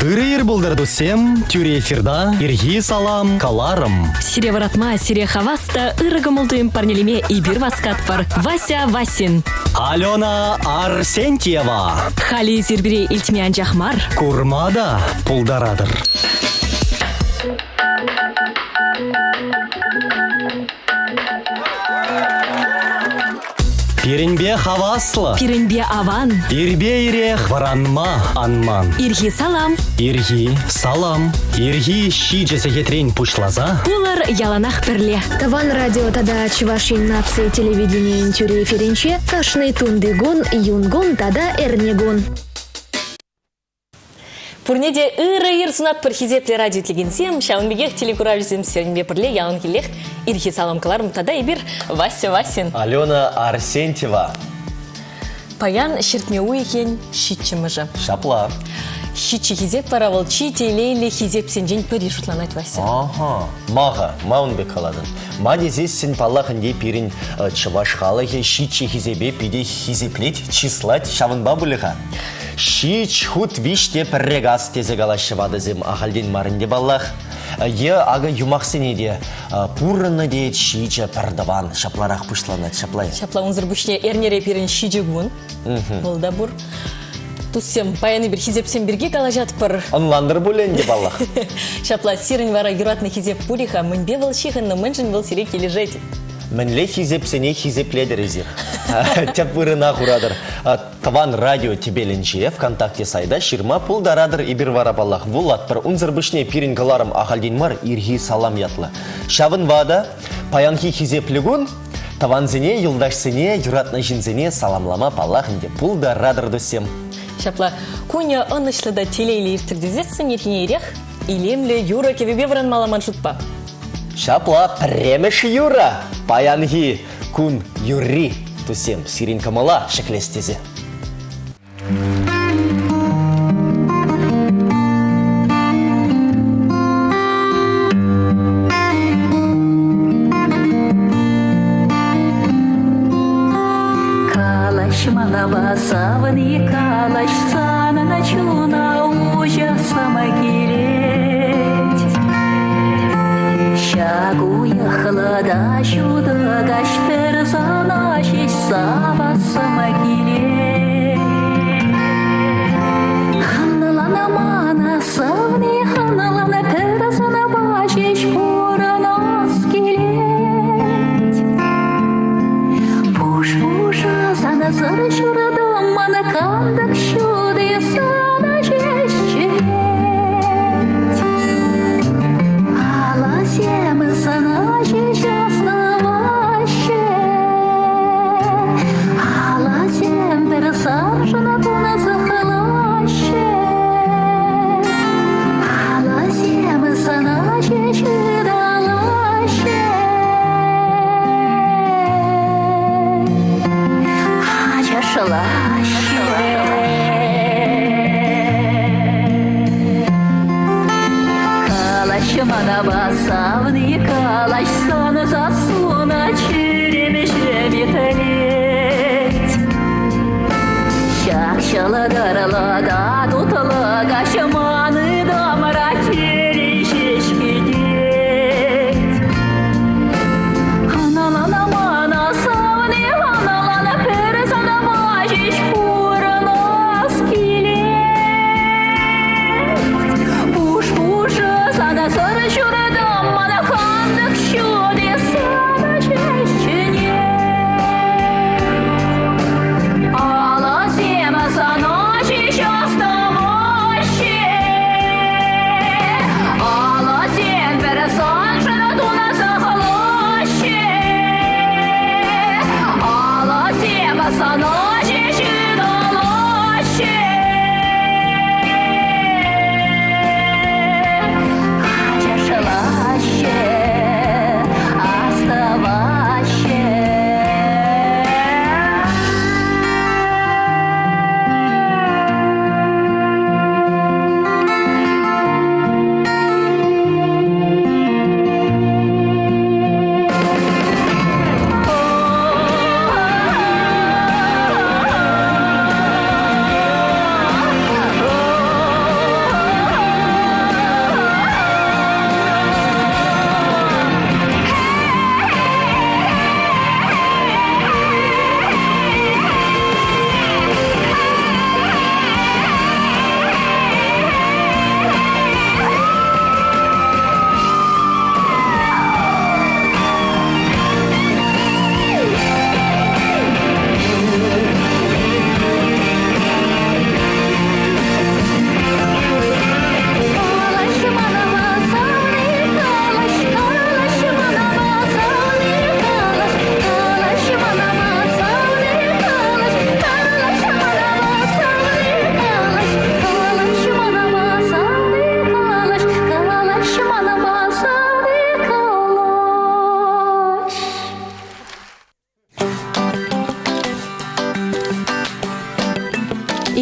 Ырыр булдырдусем, тюре эфирда, ирги салам, каларым. Сире варатма, сире хаваста, ырыгы молдуем парнелеме и бир васкат пар. Вася Васин. Алена Арсентьева. Хали зирбире илтме анжахмар. Курмада пулдарадыр. Пиренбе хаваслы. Пиренбе аван. Ирбе ирех варанма анман. Ирги салам. Ирги салам. Ирги щи жесехетрень пушлаза. Пулар яланах перле. Таван радио тада Чувашин нации телевидения интюре эфиринче. Кашный тундыгон, юнгон тада эрнегон. Пурнеде ыры сунат пархизепле радио тлегенсем, шаунбегех телекуравизем сернбе перле ялан келех. Ирги салам каларым тада и бир Вася Васин. Алена Арсентьева. Паян шертме уйхен щитчемыжы. Шапла. Щитчи хизеп паравал чите лейле хизеп сенжен пыри шутланать Вася. Ага. Мага, маунбек каладын. Мади здесь сен паллахынде пирин чываш халахе щитчи хизебе пиде хизеплеть числать шавын бабулыха. Щич хут виште перрегас тезе галашывадызым ахалден марынде баллах. Е ага юмахсенеде пуррына де щича пердаван шапларах пушланать шаплай. Шапла унзыр бушне эрнере пирин щичегун. Болда бур. Туссем паяны бир хизепсем бирге калажат пыр. Анландыр буленде баллах. Шапла сирын вара юратны хизеп пуриха, мынбе был шихынны мынжын был сире кележети. Менле хизепсене хизепледерезир. Тяпырына хурадыр. Таван радио тебеленче ВКонтакте сайда ширма пулдарадыр и бир вара баллах. Вулат пыр унзыр бышне пирин каларым ахалдинмар ирги салам ятлы. Шавын вада паянхи хизеплегун, таванзене юлдашсене юратны жинзене саламлама паллахынде пулдарадыр досем. Шапла куня анышлы да телейле иртірдезесін ерхіне ерех, илемле юра кевебе вран маламан шутпа. Шапла премеш юра, паянхи кун юри досем сирин камала шеклестезе. Басавни калач сана начуна ужасама келеть. Шагу ехала да шуда гаштер занашись савасама келеть. Ханалана мана савни ханалана персана башиш пуранос келеть. Пуш-пуша сана зарышура кандак шуды сана жещереть. Ала семы сана жещасна ваще. Ала сембер саржана куна захалаще. Ала семы сана жещедалаще. Ачашалаще. Мана басавни калач сана засуна черемеше биталеть. Шакшала даралада туталага шаманы дамара терещешкедеть. Ханалана мана савни ханалана персана важиш пуранос келеть. Пуш-пуша сана сарышура даммана кандык шуды сана жещенеть. Ала сема сана жещасна ваще.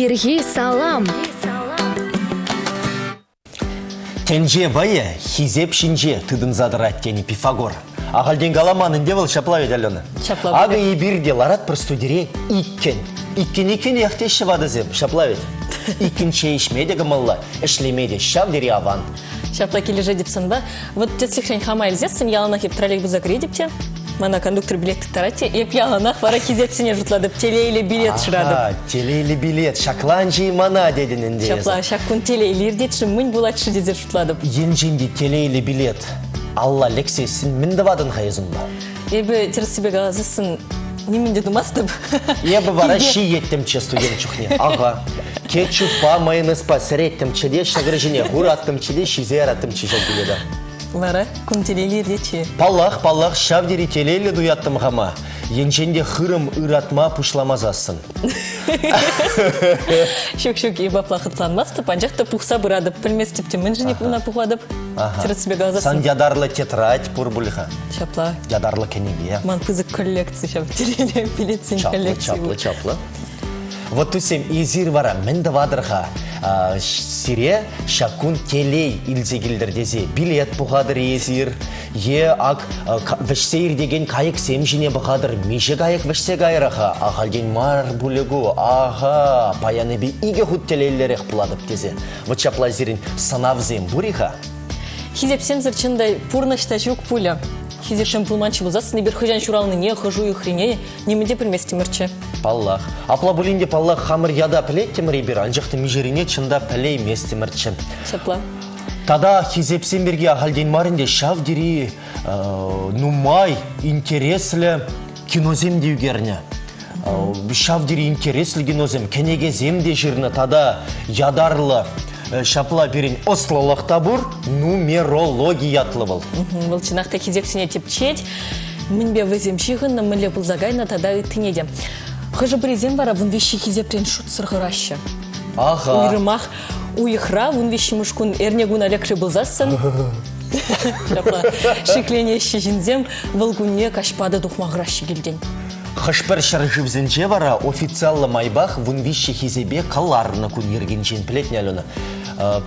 Ирхи салам. Тенже бая, хизеп шинже, тыдын задырат тени Пифагор. Ағалден галаманын девал шаплавет Алена. Ага и бирде ларат бір студере иккен. Иккен яхтеші вадызем, шаплавет. Иккен чейшмеде гамалла, эшлемеде шавдери аван. Шапла кележе депсін ба? Вот теслихшен хама әлзесін, яланақ еп троллейбуза кіре депте. Мана кондуктор билетті тарате, еп яланақ вара хизепсіне жұтладып, телейлі билет шырадып. Телейлі билет, шакланжи мана дедінінде. Шапла, шаккун телейлер детші, мүн булатшы дезе жұтладып. Енженде телейлі билет. Алла лексесін мінді вадын қайызымда. Ебі терсібе ғазысын немінде думастып. Ебі вара ши еттімче студент чухне. Ага. Кетчупа, майонезпа, сіреттімче де шағыржіне, ғұраттымче де шизер аттымче жел биледі. Вара, күн телейлер детші. Паллах, шавдері телейлі дуяттым ғама. Енженде хырым ыратма пушламазасын. Шөк-шөк ебі плақытланмастып, анжақты пұқса бұрадып, пілместіпте мін жінеп мұна пұқладып. Терсібе ғазысын. Сан ядарлы тетрадь пұр бұлыға. Шапла. Ядарлы кенеге. Ман пызык коллекция, шап телейлер билетсен коллекция. Чаплы. Вот тусем изир вара мінді вадырға сире шакун телей илзегілдір дезе билет бұғадыр езір, ак вішсейір деген кайық семжіне бұғадыр меже кайық вішсе кайраға, ағалген мар бұлігу, аға, паяныбе иге худ телейлерек бұладып дезе. Вот чапла зирін сынавзем бұриға. Хизепсен зірчындай пурнашта жүк пуля. Хизепшен пулманчы бұлзасын, ебір хыжан шуралны не хыжу и хрене, немінде пілместі мірчі. Паллах. Апла бұлінде паллах хамыр яда пілет темір ебір, анжақты межеріне чында пілей месті мірчі. Шапла. Тада хизепсен берге ағалден марынде шавдері, нумай, интереслі кинозем деугеріне. Шавдері интереслі кинозем, кенеге земде жирны тада ядарлы шапла берін ослалықта бұр, нумерологиятлы бұл. Бұл чынақта хизепсене тепчет, мінбе віземшіғынна мүлі бұл загайна тада үттінеде. Хыжы бірезем бара бұн вещи хизептен шут сырғырашы. Аға. Уйрымақ уйықра, бұн вещи мұшкун әрнегун алекші бұлзасын. Шапла, шеклене шежінзем, вылгунне кашпады дұқмағырашы келден. Хашпар шаржывзенже вара официаллы майбах вун виші хизебе қаларына күн ергенжен пілетне әліні.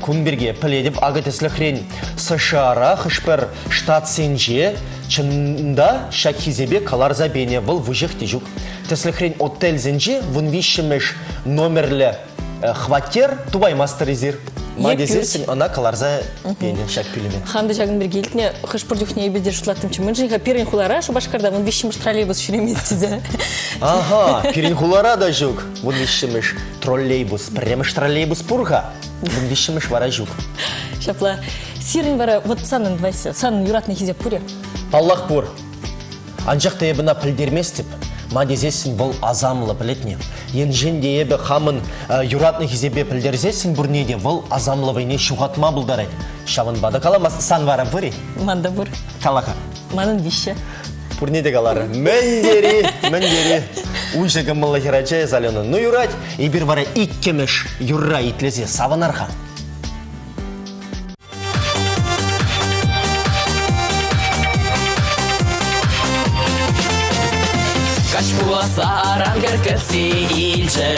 Күн берге піледіп ағытыслы хрен США-ра хашпар штат сенже чында шак хизебе қалар забене выл вұжық жүк. Теслі хрен отель зенже вун вишімеш номерлі хваттер тубай мастеризир. Мадезерсің, ана қаларза бейнен шак пілімен. Хамды жағын бір келтіне қышпыр жүхне ебедер жұтлаттым чы. Мін жиға перен хулара шу башқарда, вон вишіміш троллейбус шүреместіде. Ага, перен хулара да жүк. Вон вишіміш троллейбус, преміш троллейбус пұрға. Вон вишіміш вара жүк. Шапла, сирін вара, вот санын двайсы, санын юратны хизеп пұре. Аллах пұр. Анжақты ебіна пілдерместіп. Мадезесін бұл азамлы білетіне. Енжен де ебі қамын юратны хизебе пілдерзесін бұрнеде бұл азамлы вайне шуғатма бұлдар әд. Шавын бады каламас, сан вара бұри? Манда бұр. Калақа? Манын вище. Бұрнеде калары? Мәндері. Уйжы гымылы херачай залены. Ну юрать, ебір вара иккемеш юрра итлезе саванарға. Саран кіркісі елші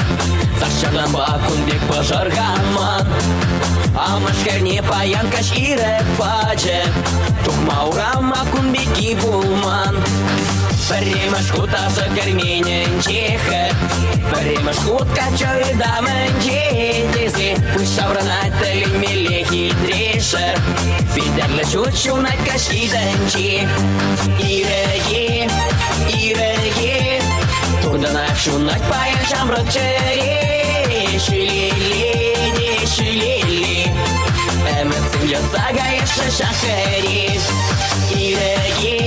Ташчардан бакунбек пожарғанман Амашкерне паян каш ирек пачы Тухмаурама кунбеки булман Паремаш куташы кірменен чехы Паремаш кутка чойдамын жетесі Пұшавран аттылын меле хитреші Бидерлі шутшунат кашидан че Иреге Турданак шунак паян шамрак чыре Шилели Әмітсін ятсага еші шахари Иреге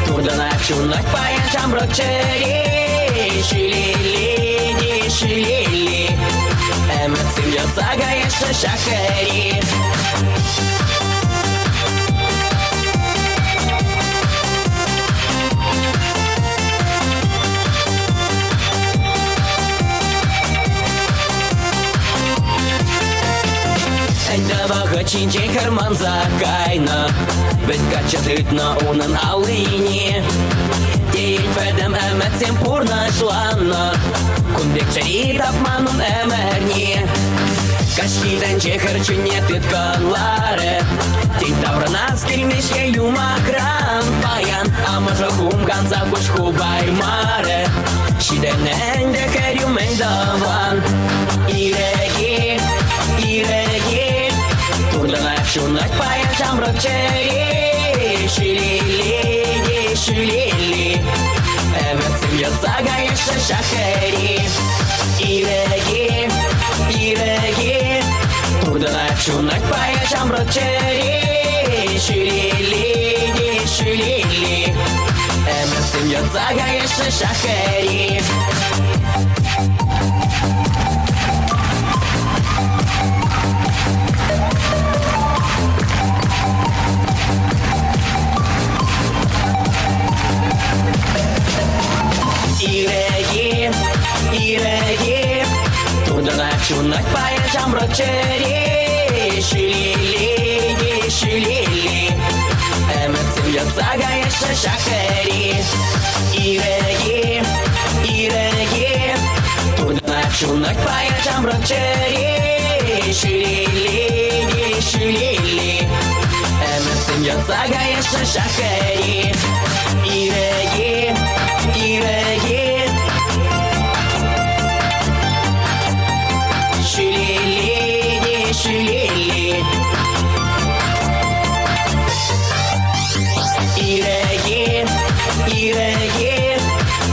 Турданак шунак паян шамрак чыре Шилели Әмітсін ятсага еші шахари Әйдабаға чинчен кірман закайна Бет качат үтна унын алыне Ей бәдім әмәтсен пурнашланы Күндек чарит апманын әмәрне Кашкидан жехірчіне тытканлары Тек табрынас келмешке юмакран Баян амыжы хумганса күш хубаймары Шиденен де кәрюмен даван Иреге, иреге Турдыңа шунак баян жамрық чәре Шилили, шилили Әмәтсім ятсага еші шахари Иреге, иреге Турдыңа шунак баян жамрық чәре Шилили, шилили Әмәтсім ятсага еші шахари Иреге, иреге Турдыңа шунак баян жамрық чәре Шилили, шилили Әмәтсім ятсага еші шахари Иреге, иреге Турдыңа шунак баян жамрық чәре Шилили, шилили Әмәтсім ятсага еші шахари Иреге, иреге Шилили, шилили Иреге, иреге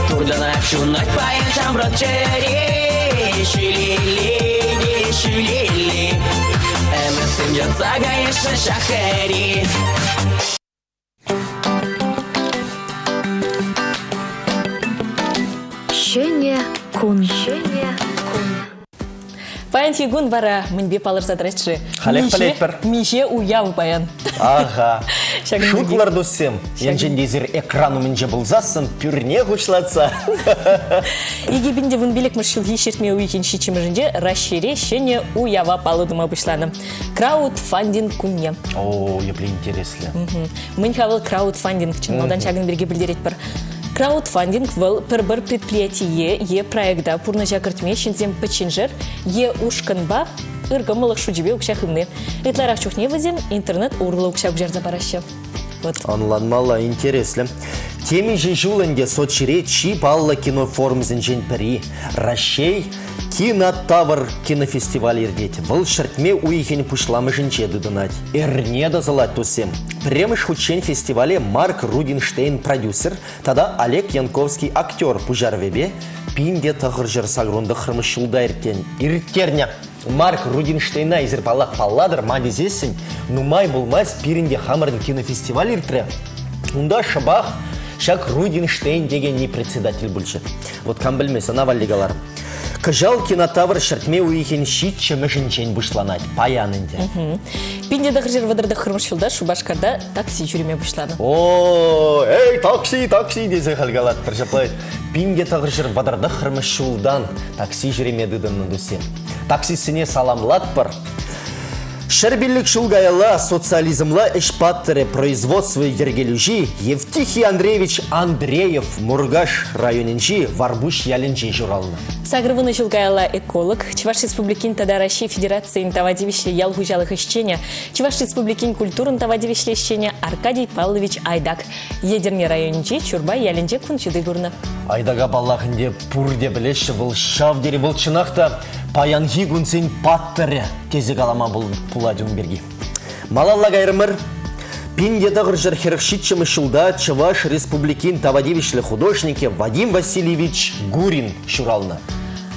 Турдыңа шунак баян жамрық чәре Шилили, шилили Әмәтсім ятсага еші шахари Шене кун. Паян тигун бара мынбе палыр задрачы. Халек палет бір. Мише уяв паян. Ага. Шутлар досым. Енжендезір экрану мінже бұлзасын, пүрне ғучлатса. Егебінде вон белек мұршылғы шертме уйкен шичімірінде расшире шене уява палыдыма бұшланы. Краудфандинг күнне. О, епле интереслі. Мын хавыл краудфандинг чын малдан шагын берге білдерет бір. Краудфандинг был бір предприятие е проекта пурна жакыртме шинзем пачинжер е ушканба ыргамылық шудебе укшахынны. Этларах чухне вазем интернет урлы укшак жарза барашы. Вот. Анланмала интереслі. Теми же жулынде сочире чип алла киноформзен жен пірі. Рашей кинотавр кинофестиваль ердет. Выл шыртме уйхен пушламы жінче дыдынать. Эрне дазалать тусем. Премыш хучен фестивале Марк Рудинштейн продюсер, тада Олег Янковский актер пужарвебе, пинде тағыржыр сагрунды хырмышылда ирттерня. Марк Рудинштейна изерпалақ палладыр мадезесін, нумай болмас пиринде хамырын кинофестиваль иртре. Унда шабах шак Рудинштейн деген не председатель бүлші. Вот кам білмес, ана валлигалар. Кажал кинотавр шартме уйхен щитче мышынчен бұшланать, паянынде. Пинде дағыржыр вадырда хырмышылда Шубашкарда такси жүреме бұшланы. О, эй, такси, такси, десе халгалат біржаплай. Пинде тағыржыр вадырда хырмышылдан такси жүреме дыдынны дүсе. Таксисіне саламлат бар. Шербиллік шулгайла социализмла эшпаттере производство ергелюжи Евтихий Андреевич Андреев Мургаш районинжи Варбуш ялинжи журалны. Сагрывыны шулгайла эколог, Чуваш Республикин тада России Федерации тавадивишле ялгужалых ищения, Чуваш Республикин культурын тавадивишле ищения Аркадий Павлович Айдак. Едерне районинжи Чурбай ялинже кунчуды гурны. Айдага баллахынде пурде білеші бұл шавдері бұл чынақта паянхи күнсен паттере кезек алама бұл пуладюн берги. Малалла гайрымыр, пинде дағыржыр херхшитчымы шулда Чуваш Республикин тавадивишле художнике Вадим Васильевич Гурин шуралны.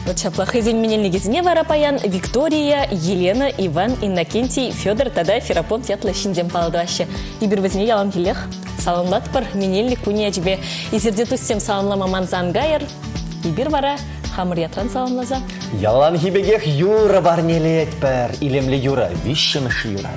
Вот шаплахы зенменельнегезіне вара паян Виктория, Елена, Иван, Иннокентий, Федор, тада Ферапонт ятлы шинден палдуашы. Ибір бізіне ялам келех. Саламлат пар менелі күне әжібе. Изерде түссем саламлама манзан гайыр. Ибір вара хамыр ятран саламлаза. Ялан хибегех юра барнелет пар. Илемлі юра, вишшымыш юра.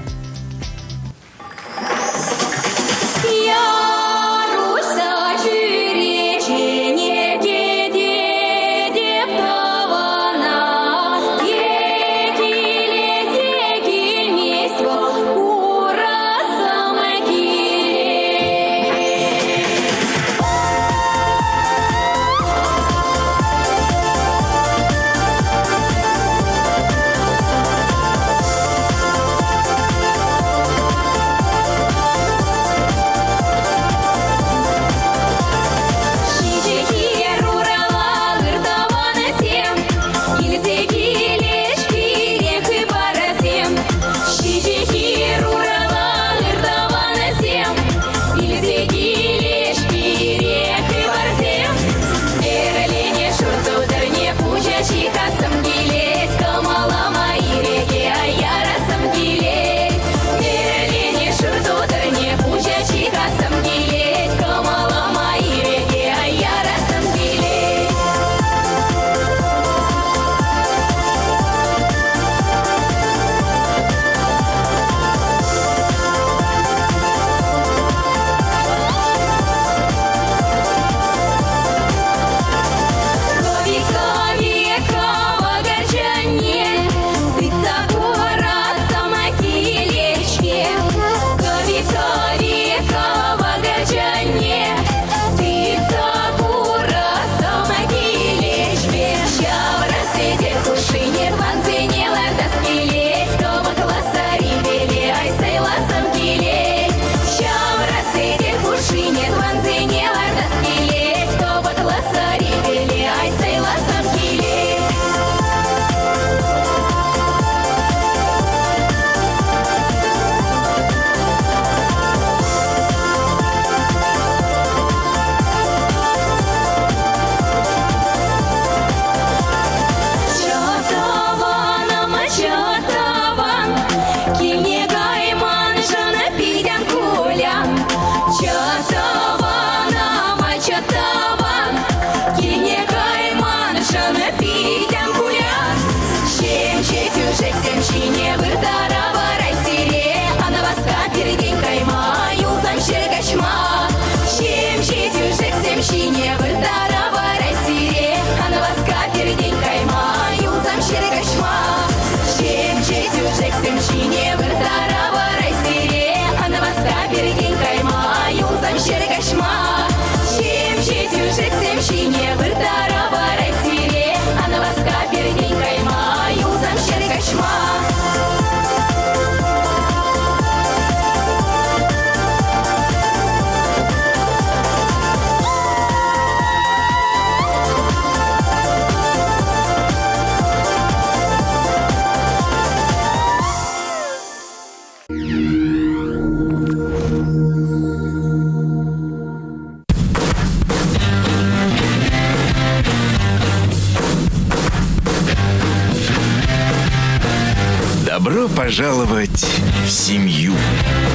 Добро пожаловать в семью.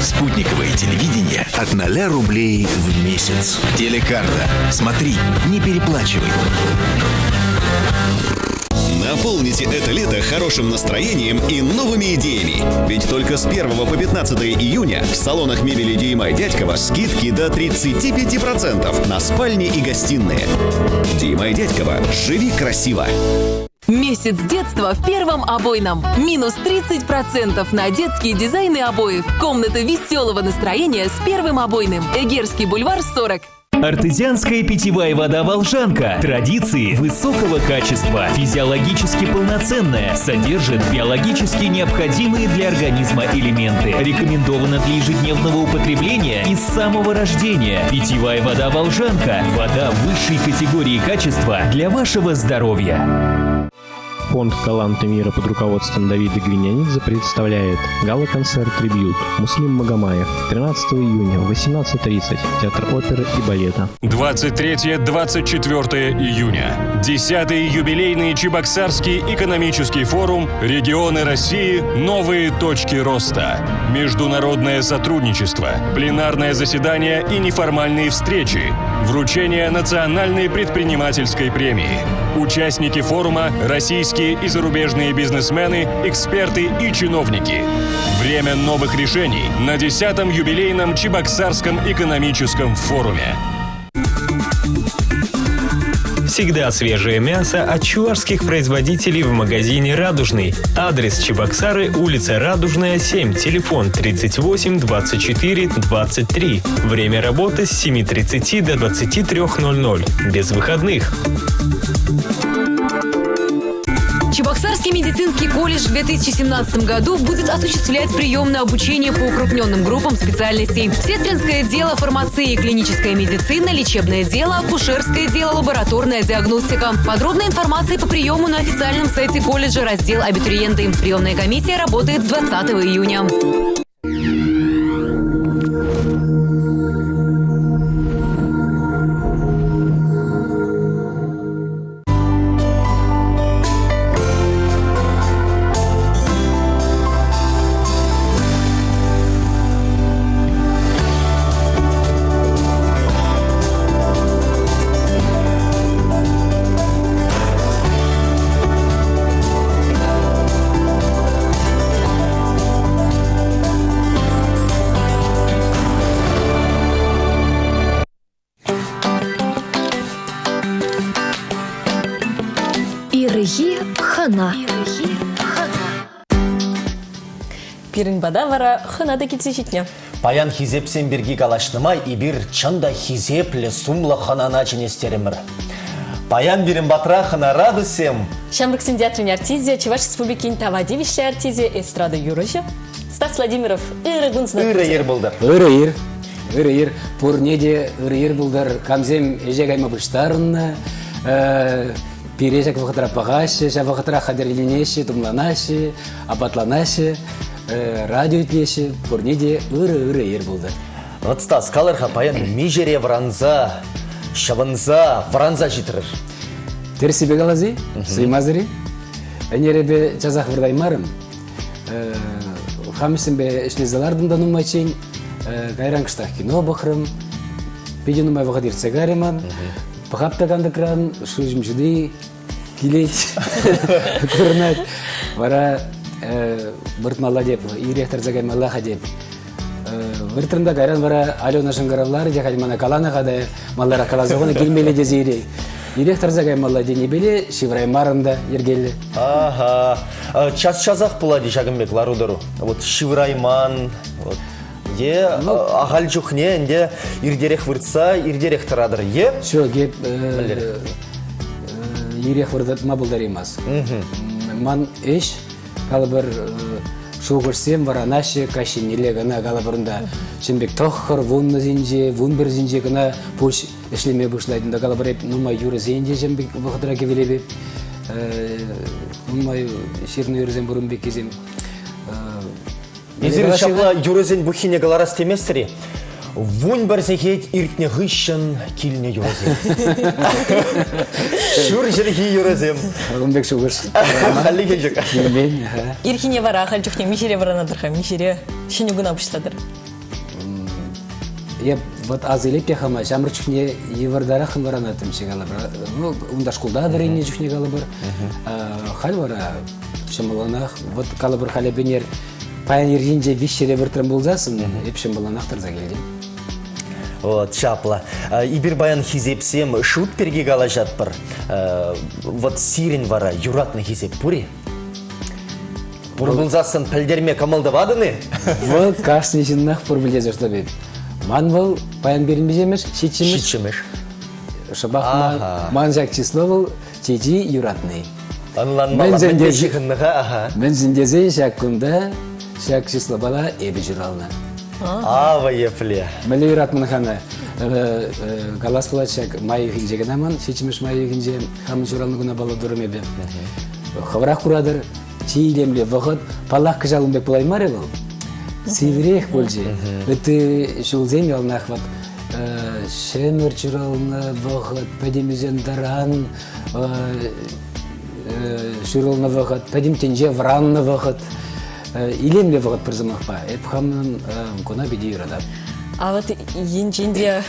Спутниковое телевидение от 0 рублей в месяц. Телекарта. Смотри, не переплачивай. Наполните это лето хорошим настроением и новыми идеями. Ведь только с 1 по 15 июня в салонах мебели Дима и Дядькова скидки до 35% на спальни и гостиные. Дима и Дядькова. Живи красиво. Месяц детства в первом обойном. Минус 30% на детские дизайны обоев. Комната веселого настроения с первым обойным. Эгерский бульвар 40. Артезианская питьевая вода «Волжанка». Традиции высокого качества. Физиологически полноценная. Содержит биологически необходимые для организма элементы. Рекомендована для ежедневного употребления и с самого рождения. Питьевая вода «Волжанка». Вода высшей категории качества для вашего здоровья. Фонд «Таланты мира» под руководством Давида Гвинянидзе представляет гала-концерт «Трибьют» Муслим Магомаев 13 июня в 18:30 Театр оперы и балета. 23-24 июня. 10-й юбилейный Чебоксарский экономический форум «Регионы России. Новые точки роста». Международное сотрудничество, пленарное заседание и неформальные встречи. Вручение национальной предпринимательской премии. Участники форума – российские и зарубежные бизнесмены, эксперты и чиновники. Время новых решений на 10-м юбилейном Чебоксарском экономическом форуме. Всегда свежее мясо от чувашских производителей в магазине «Радужный». Адрес: Чебоксары, улица Радужная, 7, телефон 38 24 23. Время работы с 7:30 до 23:00, без выходных. Чебоксарский медицинский колледж в 2017 году будет осуществлять приемное обучение по укрупненным группам специальностей. Сестринское дело, фармация и клиническая медицина, лечебное дело, акушерское дело, лабораторная диагностика. Подробная информация по приему на официальном сайте колледжа, раздел «Абитуриенты». Приемная комиссия работает с 20 июня. Хана. Пирин бадавара ханада кетсечетне. Паян хизепсен бірге калашнымай и бір чында хизеплі сумлы ханана ченестерімір. Паян бірін батра хана радысем. Шамрыксен театрын артизия, Чуваш республикин тавадивище артизия, эстрада юрыжы. Стас Владимиров, ыры гунсна. Ыры ер бұлдар. Ыры ер. Пурнеде ыры ер бұлдар. Камзем ежегайма бұштарына. Пережек вахтра пагаще, вахтра хадерленеше, тумланаше, абатланаше, радио тнеше, пурнеде ыры ер болды. Вот Стас, калырха паян межере вранза, шаванза, вранза житырыр. Терсибе галази, сыймазыри. Энеребе жазах вырдаймарым. Хамисембе ишлизалардым да нумачень, кайран кыштах кино бахрым, пединумай вахадир цегариман. Пахаптаганда кран, шужмжды, килеть, курнать. Вара бырт маладеп, ирехтар загай малаха деп. Быртырында гайран вара Алена Шангаравлар, дехать мана калана хада, малара калазогона килмеле дезире. Ирехтар загай маладе не бели, шивраймарында ергелли. Ага, час-часах пулади шагымбек ларудору. Вот шиврайман, вот. Е, ағал жүхне, әнде ирдерек выртса, ирдерек тұрадыр. Е? Шо, кеп, ирек вырдат мабылдар емаз. Ман еш, калыбыр шо көрсем, вара нашы кашин неле гана калыбырында. Шенбек тоққыр, вунны зенже, вун бір зенже гана пош ішлеме бұшлайдында. Калыбыр еп, нумай юры зенже шенбек бұқтыра кевелебе. Нумай шерні юрызен бұрынбек кезем. Езір шапла юрызен бұхине галарас теместірі. Вун барзехет иртне ғышын килне юрызен. Шур жерхи юрезем. Умбек шугыш. Халли кежек. Мен. Ирхине вара хал жүхне мишере варанадыр, мишере шинюгун апышладыр. Я вот азелеп я хама, жамыр чухне евардара хын варанатым шегалабыр. Ну, унда школда дарыне чухне галабыр. Хал вара шамаланах, вот калабыр халебенер пайнер жинже вишере биртрем болзасын, эп шамаланах тарза келди. Вот, чапла. Ибир баян хизепсем шут перге галажат пар. Вот сирен вара юратны хизеп пури. Бурбулзасын пілдерме камалды вадыны? Вот кашны жиннах пурбілезе что беп. Ман был паян берін бежемеш, шитчемеш. Шитчемеш. Шабах манжак число был, чечи юратный. Анланмала мен жихынныға, аха. Мен зіндезе шак күнда, шак число бала эбі журална. Ава ефле. Мәлі юратмын хана. Галас пылат шак майы хинже генаман, шитчемеш майы хинже, хамын журалны күна бала дұрым ебе. Хаврақ құрадыр, чийлемле вғыт, палақ кыжалым бек бұлай маре бұл. Севрех больше. Это шулзем ялнах вот шемер чурална вахат, падим зендаран, чурална вахат, падим тенже вранна вахат. Илемле вахат призамахпа. Эпхамнан кона беди юрада. А вот енженде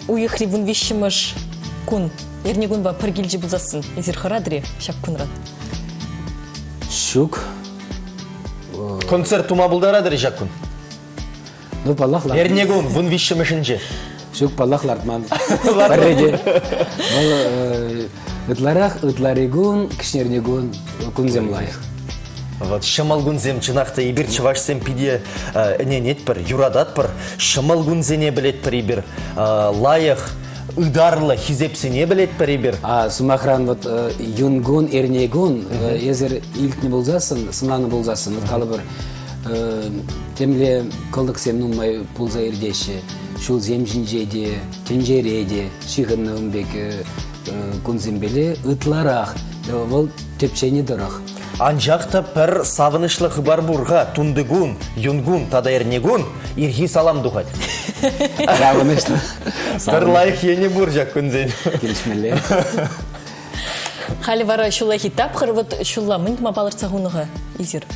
уехали вон вещимаш кун. Ернегун ба паргилджи булзасын. Изер харадри шак кунрат. Шук. Концерт тума булдарадыр жакун. Ну палахлар. Ернегун вон вишшемешинже. Шук палахлартман. Парреде. Ытларах ытларигун кишнернегун кунземлайх. Вот шамалгунзем чынақта ибір чывашсем пиде не нетпір, юрадатпір, шамалгунзене білетпір ибір, лайық, ыдарлы хизепсене білетпір ибір. Сумахран вот юнгун, эрнегун, езер илтні болзасын, сынаны болзасын, қалыбыр темле кылдықсем нумай пулза ердеші, шул земжінжеде, тенжереде, шиғынны умбек кунзембеле, ытларақ, ол тепшені дұрақ. Анжақта пір савынышлы хыбар бұрға тундыгун, юнгун, тада ернегун, ирхи салам дұғад. Савынышлы. Пір лайық ені бұр жақ күнзен. Келішмелі. Халі бара шулай хитап, қырвыт шулла мұндыма балырца ғуныға, изер?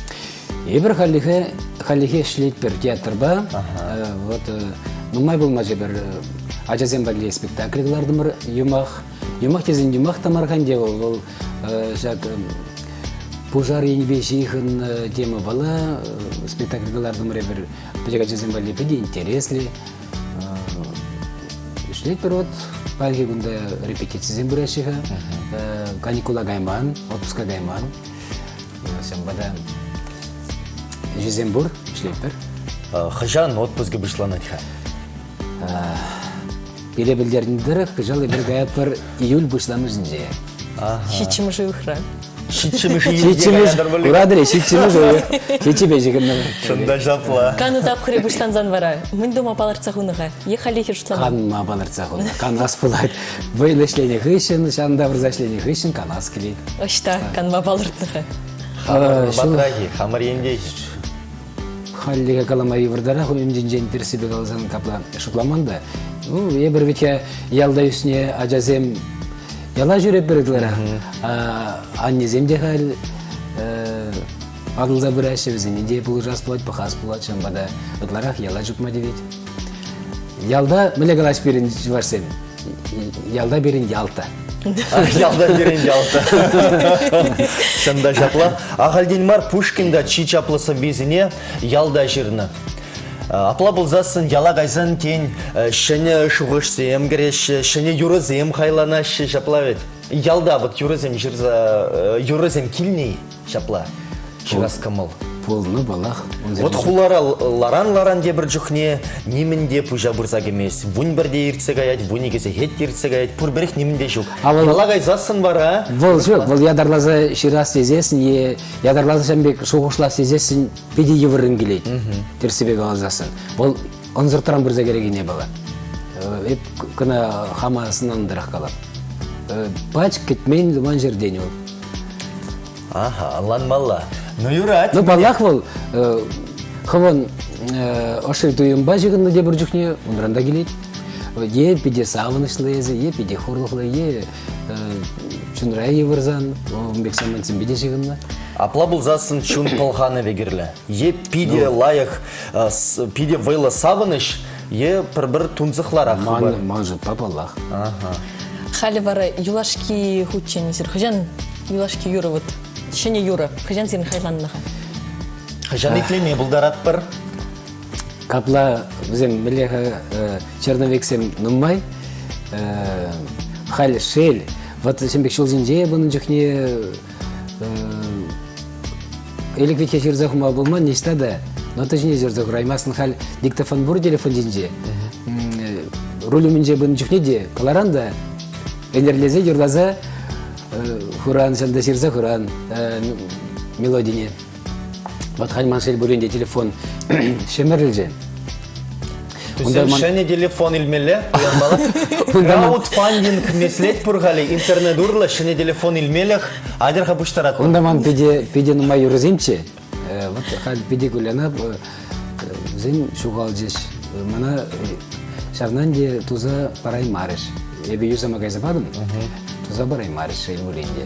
Ебір халихе шлейт бір театр ба. Нумай болмажы бір ажазен бәлі спектакльгаларды мұр юмақ. Юмақ тезін юмақ тамарған де ол пожар енбешихын тема бала, спектакльгаларды мұр бір пәжек ажазен бәлі пәде интересли. Шлейт бір от, пәлге күнді репетицизен бір әшіға, каникула гайман, отпуска гайман. Сен бада Жизембур, шлейпер. Хыжан отпуск бұшланат ха. Беле білдеріндері хыжал ебір гаят бар июль бұшламызынже. Шитчіміші ұхра. Шитчіміші ұрадыры, шитчіміші ұйық. Шитчі бежігінні. Шында жапла. Қаны тап қыры бұшланзан бара. Мүнді мапаларца ғуныға. Ехали херштан. Қан мапаларца ғуны. Қан ас бұлайды. Бөйлі шлені хыщын, шанда бірза шлені хыщын, қан ас келейді. Ошта, қан мапалыртыға. Батраги, хамар ендей. Халлига каламай вырдара хуймдинжен терсибе галзан капла шукламанда. Ебір витя ялда үсіне ажазем яла жүреп бірділера. Аннезем де хал адылза бір әші візіне де бұл жас бұлайды, бұқас бұлайды, шамбада ұтларақ яла жүпма девет. Ялда мүлі галаш берін жыварсен. Ялда берін ялта. Ялда берін ялта. Шында жапла. Ағалден мар Пушкинда чи чаплысы везіне ялда жирны. Апла бұлзасын яла қайзан кен шыны шуғышсем кереш, шыны юрызем қайланашы жапла вет. Ялда вот юрызем килней жапла. Жирас камыл. Полны балах. Вот хулара ларан де бір жүхне, немінде пұжа бұрзаг емес. Вұн бірде ертсе ғаят, вұн егесе хет ертсе ғаят, пұр бірік немінде жүк. Яла қайзасын бара? Бұл жүк, бұл ядарлазы ширас сезесін, ядарлазы шамбек шоғышлас сезесін, педе евірін келейді. Терсебек алазасын. Бұл онзыртыран бұрза керегене бала. Еп күні хамасынан дырақ қалап. Пач кетмейін зұман жерден ол. Аха, аланмалла. Ну, юрат. Ну, балах был, хавон, ошир туйымба жығынды де бір жүхне, ұныранда келейді. Е пиде савынышлы езі, е пиде хорлықлы, е чунрай вырзан, бексаман симбиде жигымна. Апла булзасын чун полханы вегерлі. Е пиде лайық, пиде вайла савыныш, е бір тунзықлар ақы бар. Манжыт папаллах. Халі бары юлашки хучен сир. Хыжан юлашки юры вот. Шене юры. Хыжан сирін хайланныға. Хыжан итлеме бұлдарат бір? Капла бізем білеға черновексем нұммай. Халі шел. Вот сенбек шылзинже бұның жүхне электrik жерзахума болман нешта да. Но ты же не жерзаху. Раймасын хал диктофон бұр телефон динже. Рулюмінже бұның жүхне де. Каларанда энерлезе юрлаза хуран санда жерза хуран мелодине. Вот хал маншел бұрынде телефон шемерлже. Сен шәне телефон илмелі, краудфандинг меслет пұрғали, интернет ұрлы, шәне телефон илмеліх, адырға бұштарат. Онда ман педе нұма юрызимче, вот хал педе күлянап, зим шуғал жеш. Мана шавнан де туза парай марыш. Ебе юза магайза бадым, туза парай марыш шейл бұрынде.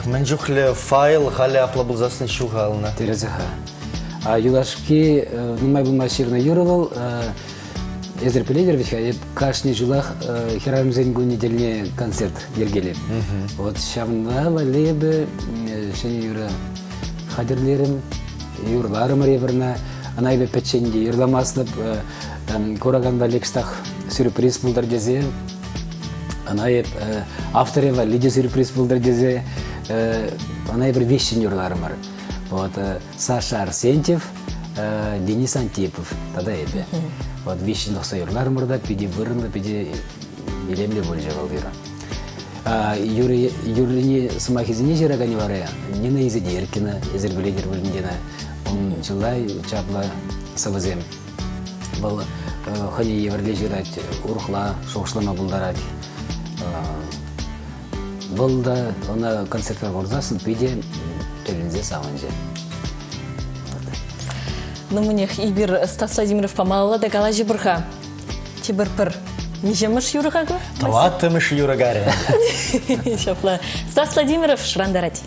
Мен жүхлі файл халі апла бұлзасын шуғалына. Терезаха. А юлашки нұмай бұлма ширна юрывал, Езер Пеледер ведь кашни жулах херамзен гу недельне концерт ергелеп. Вот шавна валебе шени юра хадерлерим юрларым реберна анайбе печенде юрламаслып кораган валекстах сюрприз булдар дезе. Анайб авторева лиде сюрприз булдар дезе. Анайбер вещин юрларымар. Вот Саша Арсентьев, Денис Антипов, тогда ебе. Вот вещи на сайурлар морда, пиди вырна, пиди илемле больше валвира. Юрий самахизини жирагани варя, не на изидеркина, изербеледер вальндина. Он жилай чапла савазем. Был хани еврле жирать урхла, шошлама булдарать. Был да она концертар горзасын пиди телензе саванже. Ну, мне Ибир Стас Владимиров помалла да галажи бурха. Чебырпыр. Не жемыш юрга го? Таватымыш юрагаре. Шапла. Стас Владимиров шрандарать.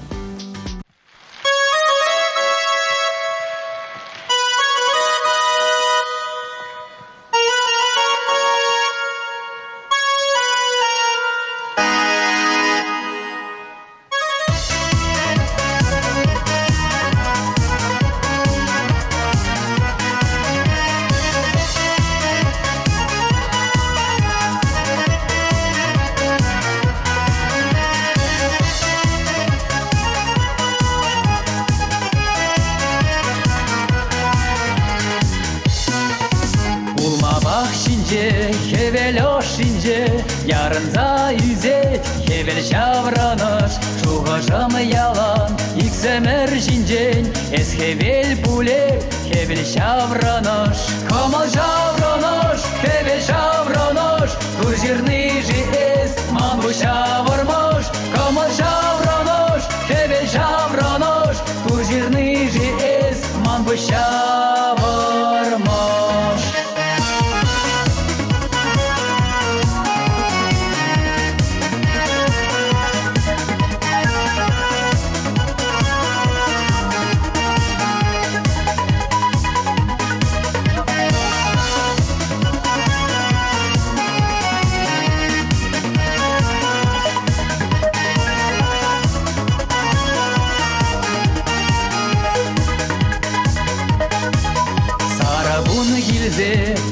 Yarınza yüzet, hevel şavranış, şuğaşam yalan, iksemer jincen, es hevel pule, hevel şavranış. Kamal şavranış, hevel şavranış, dur jirni ji es, man bu şavarmış. Kamal şavranış, hevel şavranış, dur jirni ji es, man bu şavarmış.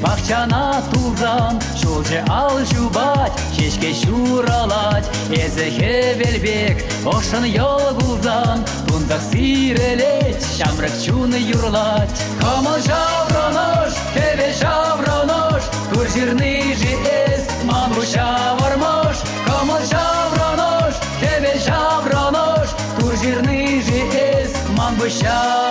Bahçana tuzan, şulce al şubat, keşke şuralat, eze hevelbek, oşan yol guzan, tunzak sirelet, şamrak çun yurlat. Kamal şavranış, hevel şavranış, dur jirni ji es, man bu şavarmış. Kamal şavranış, hevel şavranış, dur jirni ji es, man bu şavarmış.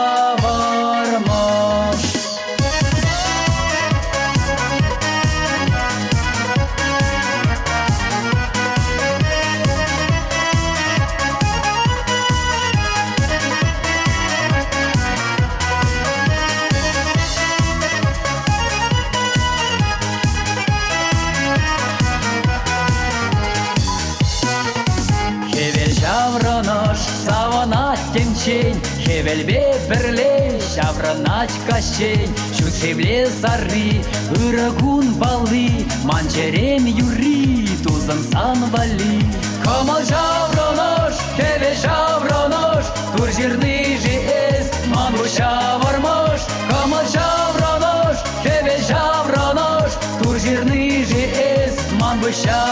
темчень, хевелбе берле, шавранач кащень, шутшевле сары, ырагун балы, манчерем юри, тузан сан вали. Камал жавронош, хеве жавронош, тур жирный же эс, мангу шавармош. Камал жавронош, хеве жавронош, тур жирный же эс, мангу шавармош.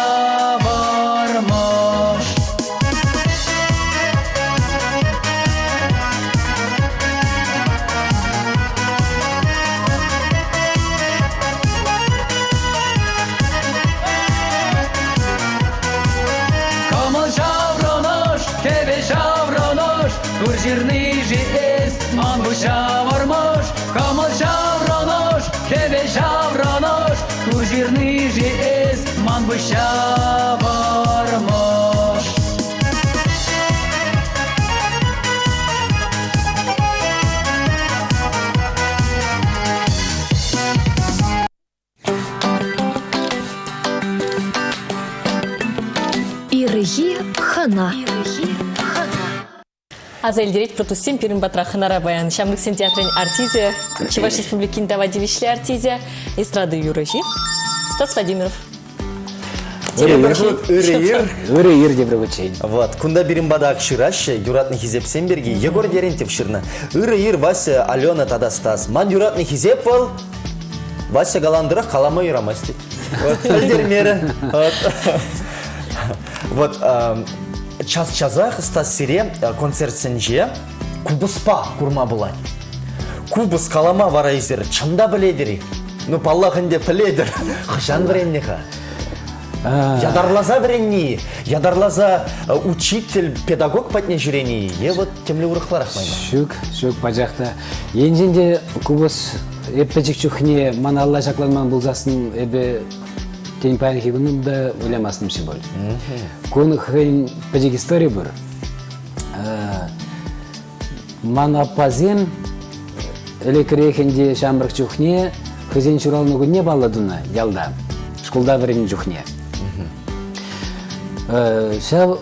Тур жирный же эс, мангу шавармош. Камал шавронош, хеве шавронош, тур жирный же эс, мангу шавармош. Ирги хана. Азайлдерет протустим пирин батраханара баян. Шамлыксен театрын артизе, Чуваш республикин давадивишле артизе, эстрады юрыжи. Стас Владимиров. Үрейір деп рөбөчейін. Вот, кунда бирин бадак шираш, юратный хизеп Семберги, Егор Дерентьев ширна. Үрейір Вася Алена тада Стас. Ман юратный хизеп вал, Вася Галандырах калама юрамастит. Вот, дермері. Вот, час-чазах Стас Сире концерт сенже кубыспа курма булай. Кубыс калама варайзер, чында біледері. Ну, паллахынде біледір. Қышан біреннеха. Ядарлаза біренни, ядарлаза учитель, педагог патне жүрені. Вот темлі ұрықлар ақмайна. Шук пажақта. Енженде кубыс эппечік чухне мана Алла жақланман бұлзасын эбе тень паян хигунун да ойлемасым ши бол. Кон хын пежик история бүр. Мана пазем элекрехенде шамбрак чухне хызен чуралны гүнне балладуна ялда. Школда времени чухне. Шав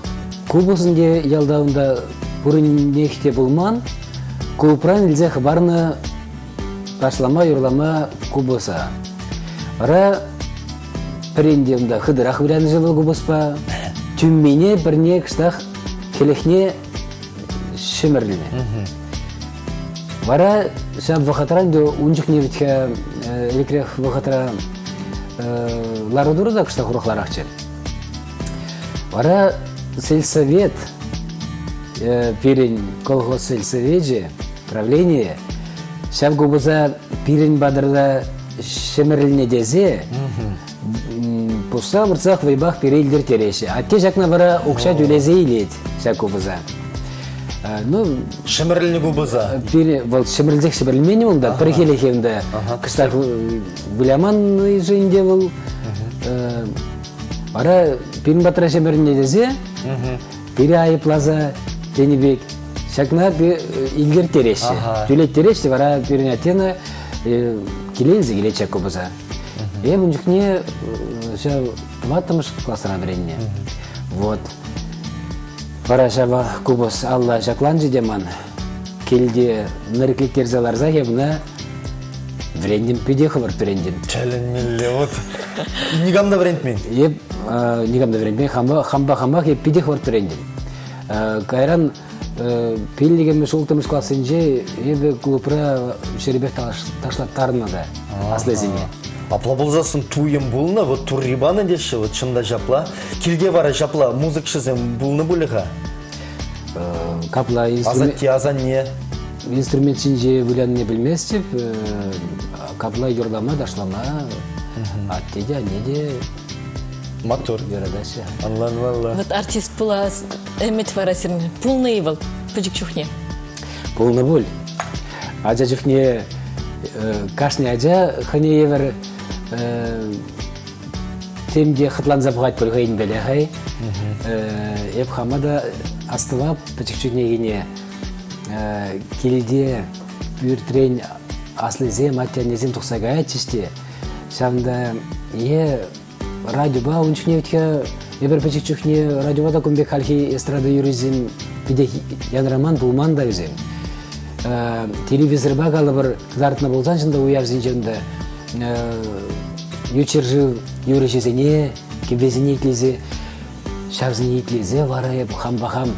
кубусынде ялдаунда бурын нехте булман купран илзех барны ташлама юрлама кубуса. Ара Прендемда хыдырах вариант жылы кубуспа, тюммене бірне кыстах келехне шымырліне. Вара шаб вахатран до унчикне витха элекрех вахатра ларудуру да кыстах урахларах чел. Вара сельсовет, пирень колхоз сельсовете, правление, шаб кубуза пирень бадрда шымырліне дезе, Пуса бұрсақ вайбақ перейлдер тереше. Атте жақна бара оқша дүлезе илет, шак кубыза. Шымырліне кубыза? Шымырлзек шымырлмені ол да, біркелі хемді. Кыстақ біляман жиынде бұл. Бара пирін батыра шымырліне дезе, пире айыплаза денебек. Шакна илгер тереше. Дүлет тереше, бара пирін атена келелзе келет шак кубыза. Бұнжықне ватымыш классына біренне. Вот. Бара жаба кубос Алла жақланжы деман. Келде нырыклеттер заларза ебіна врендім педеха бар түрендім. Чәлін мелі, вот. Нигамда врендмен? Нигамда врендмен. Хамба еп педеха бар түрендім. Кайран пелдегенмеш ұлтымыш классынже ебі клубра шеребек ташлаттарына да аслезіне. Апла болзасын туйым бұлына, вот туррибаны деші, вот шында жапла. Келге бара жапла, музык шызым бұлны бұлыға? Капла азан не? Инструмент шинже бұлянне білместіп, капла юрлама, дашлама, аттеде, анеде... Мотор. Ярадашы. Аллан. Вот артист бұла әмет варасырны, пулны евыл, пөжік чухне? Пулны бұл. Ажа чухне... Кашни ажа хане евер темде хытлан забғать пөлгейін бәлі ғай. Эп хамада астыва пөчікчүкне гене келде бүртрен аслызе маття незем тұқсағая чеште. Шамда радиоба унчүкне өтке ебір пөчікчүкне радиоба да күмбек халхи эстрада юризм биде ян роман булман да өзем. Телевизорба калы бір кызартына болсан шында уявзин жөнді ючер жыл юрешесене, кебезіне етлезе, шавзіне етлезе, варайып хам-бахам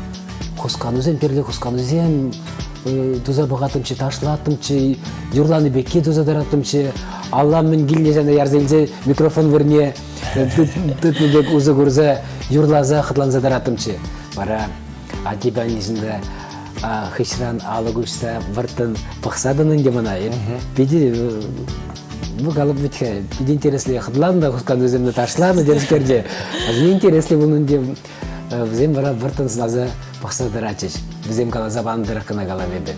хусканузем, перле хусканузем, туза бұғатымчы, ташлаттымчы, юрланы бекке туза дараттымчы, Алламын гилнезен ярзелзе микрофон верне, түтмебек uzы көрзе, юрлаза қытланза дараттымчы. Бара, атибанезінде хышран алы көшса, выртын пықсадының демана. Беде, бұл қалып бітке, беде интереслі қытланды, хускануземді ташланы дерскерде. Азы интереслі бұның дем, бізем бара выртын сыназы пықсадар ачыш. Бізем кала забандыр қына кала бебе.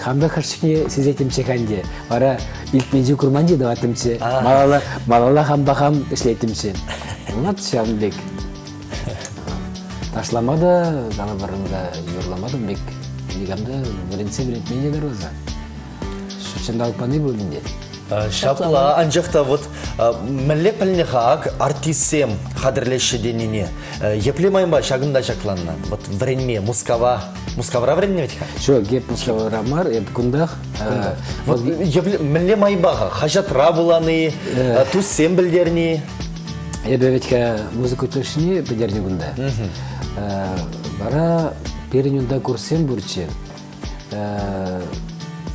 Хамда қаршықне сезетім чеканде. Бара илтменжі күрманжы да атымчы. Малала хамба-хам ішлетімчі. Ұнат шамбек. Ташламады, дала барында юрламадым бек. Негамда бірінсе-бірінтменде дарваза. Шучында алпаны бөлінде. Шапла, анжақта вот мәлі пілінеға артисем қадірлеші деніне. Еплемайын ба шағында шақланна? Вот вренме, мускавра вренме ветіға? Шо, геп мускавра мар, еп күндақ. Мәлі майбаға, қажат равыланы, тұз сем білдеріне? Ебе ветіға музыка өтілішіне бідеріне күнда. Бара перенюнда курсем бұрчы.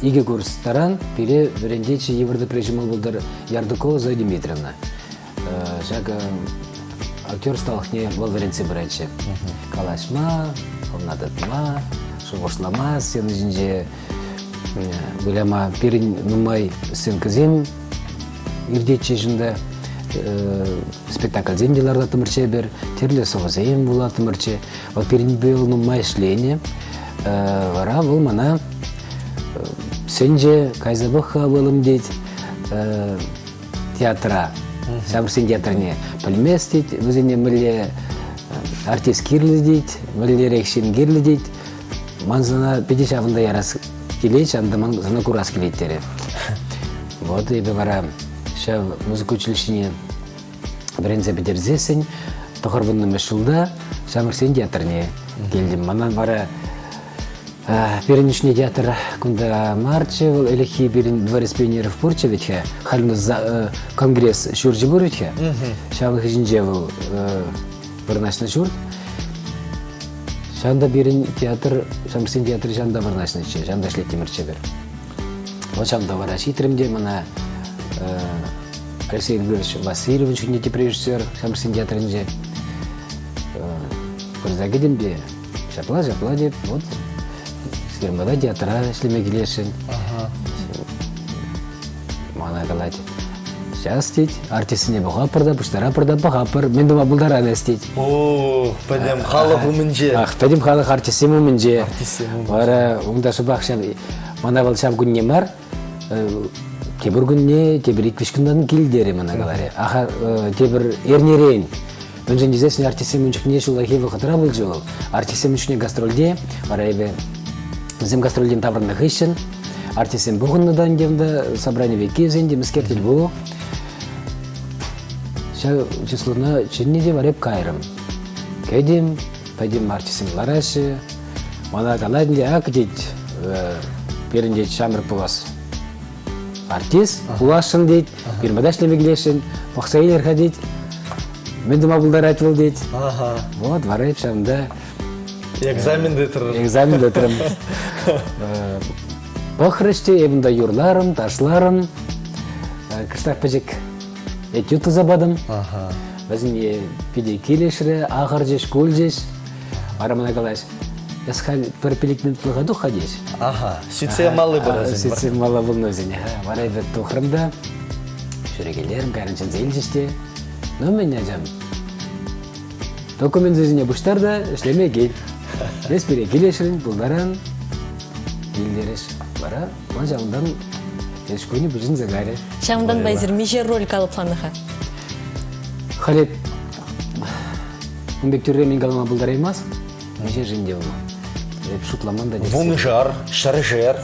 Иге курстаран пиле верендечи еврды прежимал булдар Ярдукова Зоя Дмитриевна. Жак актер сталхне бол веренце браче. Калашма, комнататма, шубошлама, сен жинже гуляма перен нумай сен кызем ирдечи жында спектакль земделарда тымырче бер, терле соғызем була тымырче. Ол перен бел нумай шлене. Вара бұл мана Сенже кайзабыха болым дейт театра. Шабырсен театріне пілмес дейт, өзіне мүлі артист кирлі дейт, мүлі рекшен кирлі дейт. Манзана педе шабында ярас келейт, анда манзана курас келейттері. Вот, ебе бара шаб музыка училищіне бірінзе бедерзесін, тоқырбынны мәшулда шабырсен театріне келдім. Манан бара перенешний театр кунда марче, элехи берин дворец пионеров порче ветхе, халиныз конгресс шурджи бур ветхе, шавых жинже был варнашный шурд, шанда берин театр, шамсин театр шанда варнашный че, шанда шлет темирче бер. Вот шанда вараши тремде мана Алексей Григорьевич Васильевич, нети режиссер, шамсин театринже, курзагидим бе, шапла деп, вот. Фирмада театра шлеме келешін. Мана қалайды. Сейчас стить, артисіне бұға пырда, бұштара пырда бұға пыр, мен дума бұлдар ана стить. Ох, пәдем халық өмінже. Пәдем халық артисем өмінже. Бара, оңдашы бақшан, мана бұл шам күнне мар, тебір күнне, тебір 2-5 күндан келдері мана қалары. Аха, тебір ернерейін. Өнжен дезесіне артисем үнчікне шулахи вұқытыра бұл жол. Артисем үнчікне гастрольде, бара ебе Зем гастрольден таврында хыщен, артисен бұғынныдан демді, собрание веке зенде, міскертел бұғы. Ша числуна чиннеде бареп кайрым. Кәдем, пәдем артисен ларашы, мана қаладынде ақ дейд, перінде шамыр пұлас. Артист, пұлашын дейд, бермадашлеме келешін, пақсайылерға дейд, мен дума бұлдар айтвыл дейд. Вот, барайып шамда. Экзаменді тұрыр. Экзаменді тұрым. Пахрыште, ебінде юрларым, ташларым. Кыштақ пәжік әтюті забадым. Бәзін педе келешірі, ағыр жеш, көл жеш. Арамына қалаш. Ясқал бір пелікмен тұлғаду қадеш. Сүтсе малы бір өзін. Сүтсе малы бұл өзін. Барай бәт тұқырымда. Шүрегелерім, кәріншін зейл жеште. Но мен әжам. Документ өзіне бұштарда ішлеме кел. Бес бере келешірін, бұлдаран, елдереш. Бара, он жауындан ешкөне бұжын загаре. Шауындан байзір межер ролик алып фаныға? Халет, үмбектөрре мен қалама бұлдар емас, межер жінде олма. Шутламан да дерсі. Вумжар, шаржер.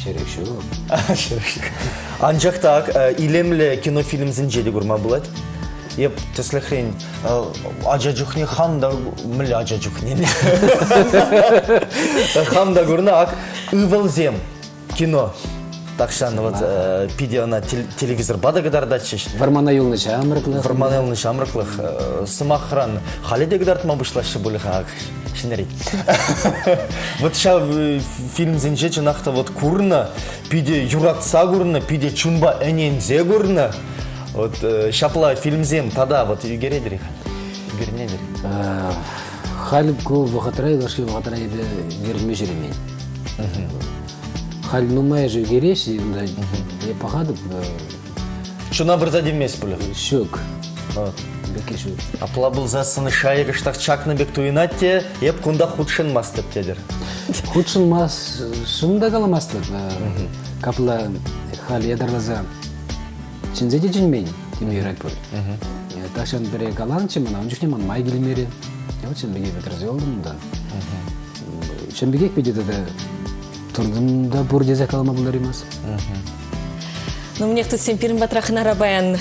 Шерекші. Анжақ так, илемлі кинофильмзін жеді көрма болады? Еп, төслі хрень, ажа жүхне ханда, мүлі ажа жүхне. Ханда көріне ақ ұвылзем кино. Такшан вот пиде она телевизор бада гадарда чеш. Вармана юлны шамрыклых. Вармана юлны шамрыклых. Сымахран. Халиде гадарт ма бышлашы булыха. Шинери. Вот ша фильм зенже чынақта вот курна, пиде юратса курна, пиде чунба энензе курна. Вот шапла фильмзем тада вот югередери. Югернедери. Халиб ку вахатрай лашки вахатрай бе верме жеремень. Хал нумай же гереши, я похаду. Что на бразаде мест были? Щук. Бекешук. Апла был засаны шайры штах чакна бек туинатте, еп кунда худшин мастып тедер. Худшин мас шумда гала мастып. Капла хал ядарлаза. Чинзеде чинмень, тимирак был. Такшан бере галанчи мана, он жухне ман май гилмери. Я вот чен беге бетрази олдым да. Чен бегек бедеді да. Турдымда бурдезе калма булар емес. Ну, мне тут сен батрахын арабаян.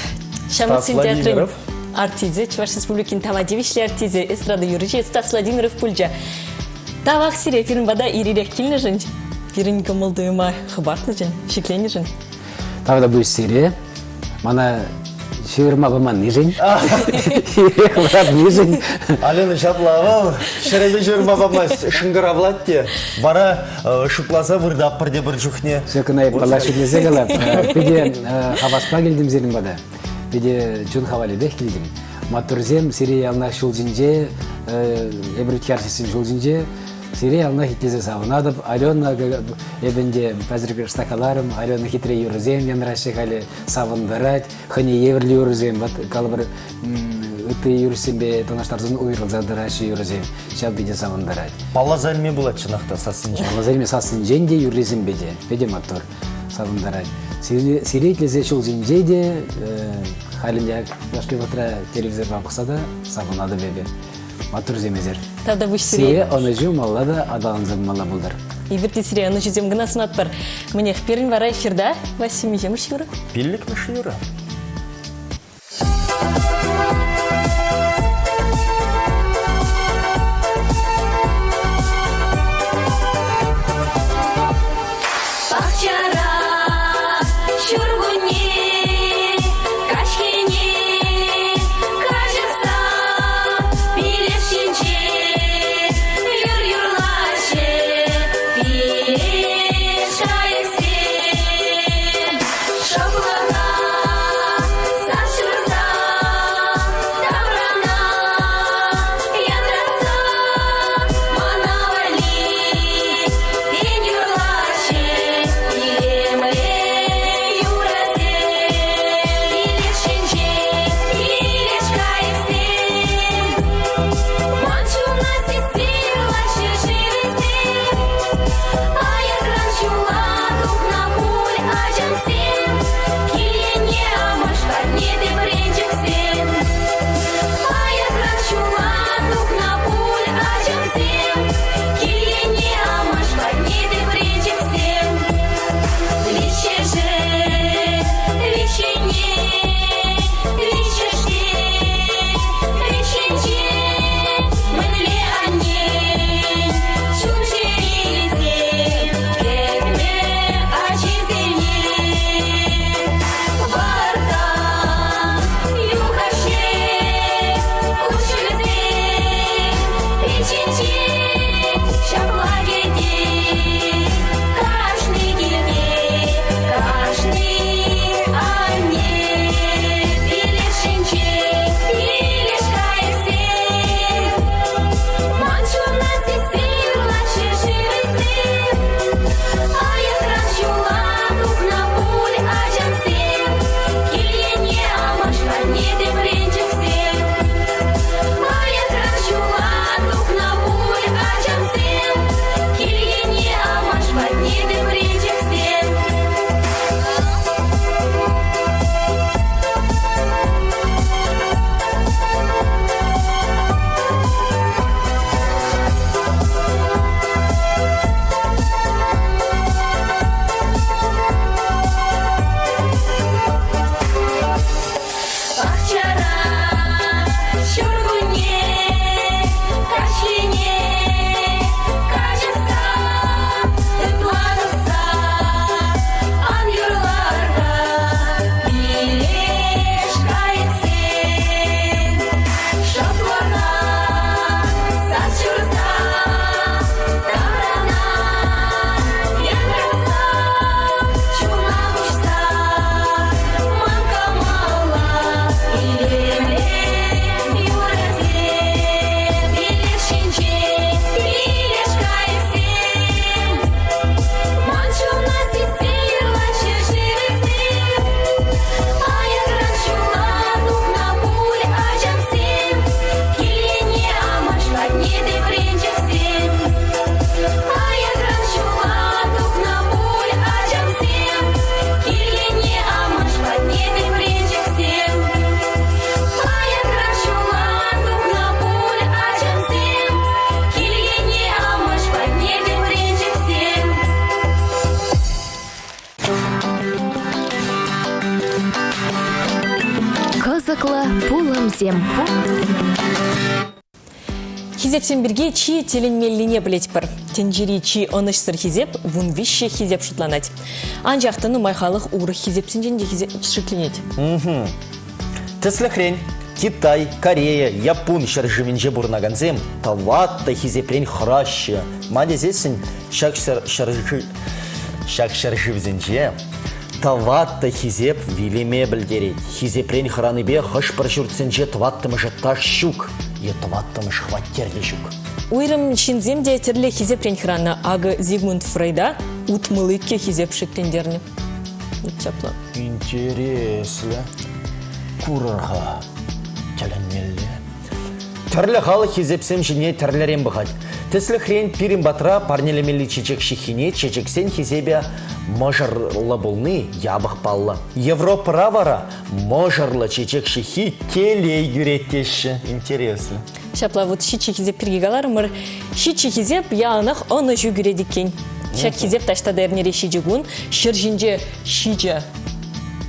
Шамыт сен театрын артизе, Чуваш Республикин Тавадевишлі артизе, эстрада юрыжи, Стас Владимиров пульджа. Тавақ сире пирін бада ирирек келіне жын. Пирін көмілдуыма хыбартны жын, шеклені жын. Тавада бұл сире, мана шеверма баман не жын. Шеверек брат не жын. Алена шаплавал, шеребе шеверма баман шыңгыр авладте. Бара шупласа вырда апырде бір жүхне. Шекінай бала шеклесе қалап. Педе хаваспа келдім зелім бада. Педе чун хавали бек келдім. Матурзем сериална шулжинже, эбрит ярсисин шулжинже, сериална хитлезе савынадып, Алена эбенде пәзіргі штакаларым, Алена хитре юрзем, янраши хали савындырать, хани еверли юрзем, калыбыр үтті юрсембе танаштарзын уйрылзадыраши юрзем, шап беде савындырать. Палазарме булат чынақта сасынжен. Палазарме сасынженде юрзем беде, беде матур савындырать. Сериалезе шулжинже де, халинде башка ватра телевизор бақса да савынады бебе. Матур земезер. Тавда бұш сире оны жем алла да адалынзым мала бұлдар. Ибірті сире оны жүзем гына сынат бар. Мне перін вара эфирда Васим Ежемыш юра. Пиллик мыш юра. Шаблана Акла пулымсем. Хизепсен бірге чи теленмеліне білет бір. Тенжери чи онышсыр хизеп, вун вище хизеп шутланать. Анжақтыны майхалық уры хизепсен женде хизеп шикленет. Теслі хрень. Китай, Корея, Япон шаржывенже бурнаганзем, таватта хизепрень храще. Мадезесін шак шаржывзенже, таватта хизеп вилеме білдерет. Хизепрень храныбе хыш паршурценже таваттымыжы таш щук, е таваттымыш хваттерде щук. Уйрым шинземде терле хизепрень храны ағы Зигмунд Фрейда утмылыкке хизеп шиклендерні. Интересно. Курырға. Түрлі халық хизепсем жіне түрлерен бұғад. Теслі хрен пирин батра парнелемелі чечек шихине чечексен хизебе можырлы болны ябық баллы. Европа равара можырлы чечек шихи келей юреттеші. Интересно. Шапла вот шичи хизеп пиргигалар мыр шичи хизеп яғынық оны жүгіредікен. Шак хизеп таштады әрнере шижігун, шыржинже шижа.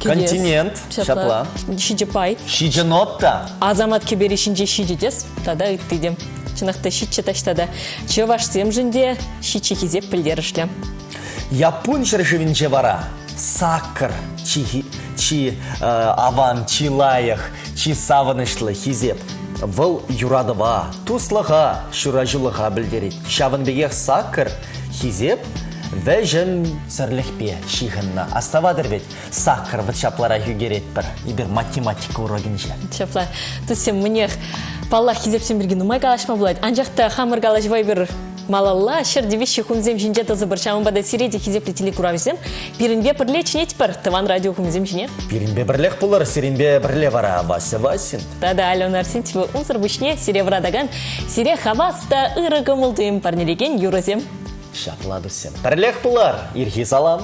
Континент, шапла. Шиджипай. Шиджинотта. Азамат кебері шинже шиджидес, тада үттейдем. Чынақта шиче таштада. Чо вашсем жінде шиче хизеп пілдерішлі. Япон шыржывенже вара. Сакыр, чи аван, чи лаях, чи савынышлы хизеп. Выл юрадыва, туслыға, шуражылыға білдерет. Шавынбегех сакыр хизеп, вәжін сірлікпе шиғынна. Аставадыр бет, сақыр вұт шаплара югерет бір. Ибір математика урогынжа. Шапла, тұсем мұнех паллах хизепсен бірген ұмай қалашма болады. Анжақта хамыр қалашвай бір малалла, шырдевеші хумзем жинже тазы бір шамынбада сиреде хизеплі телекуравзем. Бірінбе бірле чінет бір, тыван радио хумзем жіне. Бірінбе бірлех бұлыр, сиренбе бірле вара, Вася-Васин. Тада Алена Арсентьева ұнсыр бүшне, сире врадаган, сире хаваста ұры көмілдуым парнелеген юрозем. Шапла дүсем. Бірлех бұлар, ирхи салам.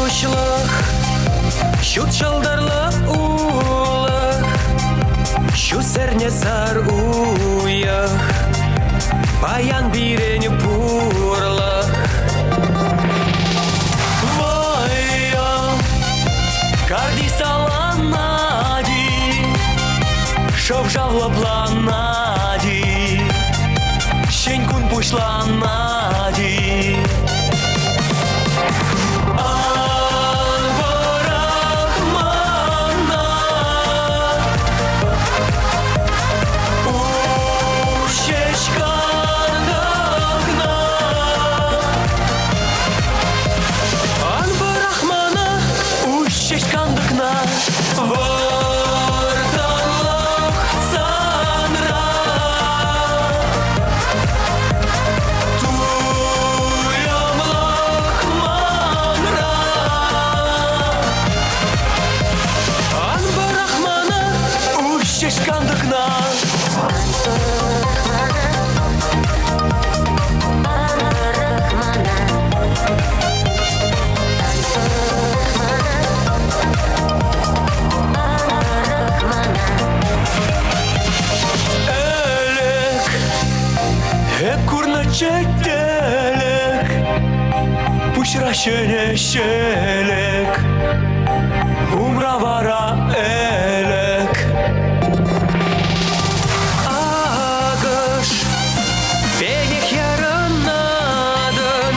Ушлық, шут шылдарлы улық, шу сәрне сар уяқ. Баян бирені пурлық. Вая, карди саланади, шоп жавлапланади, шен күн пушланади. Çektelek, puşra şöyle şelek, umra vara elek. Ağış, benik yarınadın,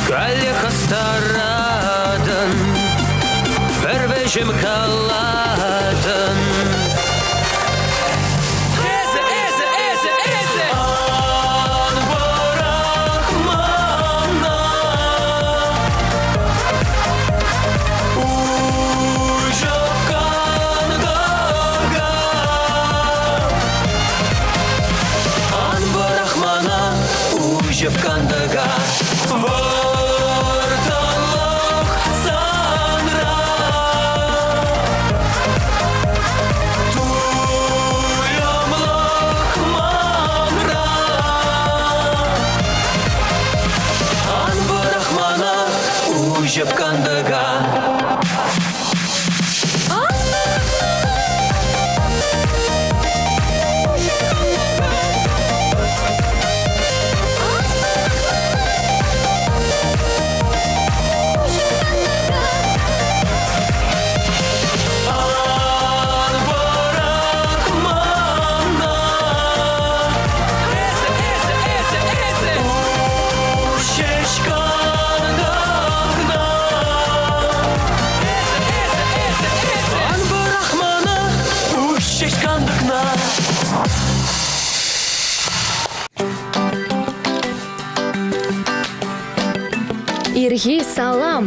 galle hastaradın, vervejim kalladın. Жевкандага ворталық санра туямлық мамра анбырахмана у жевкандага Ирги салам.